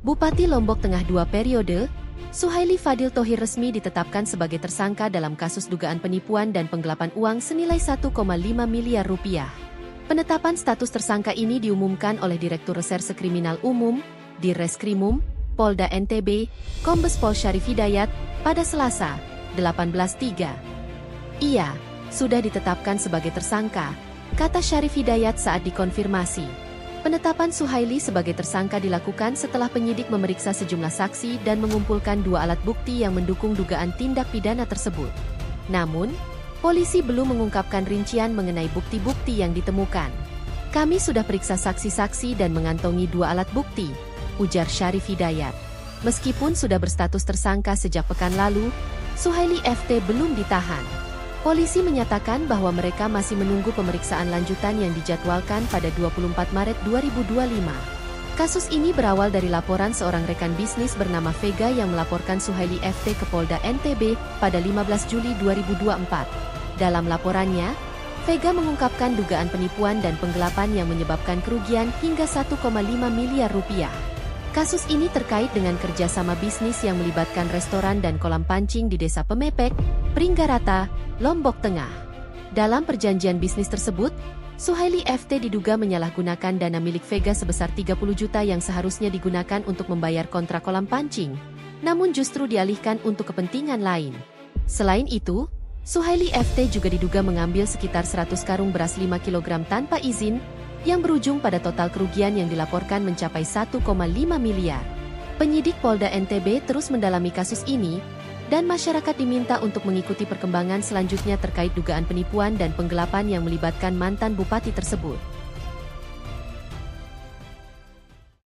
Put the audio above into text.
Bupati Lombok Tengah 2 periode, Suhaili Fadil Thohir resmi ditetapkan sebagai tersangka dalam kasus dugaan penipuan dan penggelapan uang senilai 1,5 miliar rupiah. Penetapan status tersangka ini diumumkan oleh Direktur Reserse Kriminal Umum, Dirreskrimum, Polda NTB, Kombes Pol Syarif Hidayat, pada Selasa, 18.3. Ia sudah ditetapkan sebagai tersangka, kata Syarif Hidayat saat dikonfirmasi. Penetapan Suhaili sebagai tersangka dilakukan setelah penyidik memeriksa sejumlah saksi dan mengumpulkan 2 alat bukti yang mendukung dugaan tindak pidana tersebut. Namun, polisi belum mengungkapkan rincian mengenai bukti-bukti yang ditemukan. Kami sudah periksa saksi-saksi dan mengantongi 2 alat bukti, ujar Syarif Hidayat. Meskipun sudah berstatus tersangka sejak pekan lalu, Suhaili FT belum ditahan. Polisi menyatakan bahwa mereka masih menunggu pemeriksaan lanjutan yang dijadwalkan pada 24 Maret 2025. Kasus ini berawal dari laporan seorang rekan bisnis bernama Vega yang melaporkan Suhaili FT ke Polda NTB pada 15 Juli 2024. Dalam laporannya, Vega mengungkapkan dugaan penipuan dan penggelapan yang menyebabkan kerugian hingga 1,5 miliar rupiah. Kasus ini terkait dengan kerjasama bisnis yang melibatkan restoran dan kolam pancing di Desa Pemepek, Pringgarata, Lombok Tengah. Dalam perjanjian bisnis tersebut, Suhaili FT diduga menyalahgunakan dana milik Vega sebesar 30 juta yang seharusnya digunakan untuk membayar kontrak kolam pancing, namun justru dialihkan untuk kepentingan lain. Selain itu, Suhaili FT juga diduga mengambil sekitar 100 karung beras 5 kg tanpa izin, yang berujung pada total kerugian yang dilaporkan mencapai 1,5 miliar. Penyidik Polda NTB terus mendalami kasus ini, dan masyarakat diminta untuk mengikuti perkembangan selanjutnya terkait dugaan penipuan dan penggelapan yang melibatkan mantan bupati tersebut.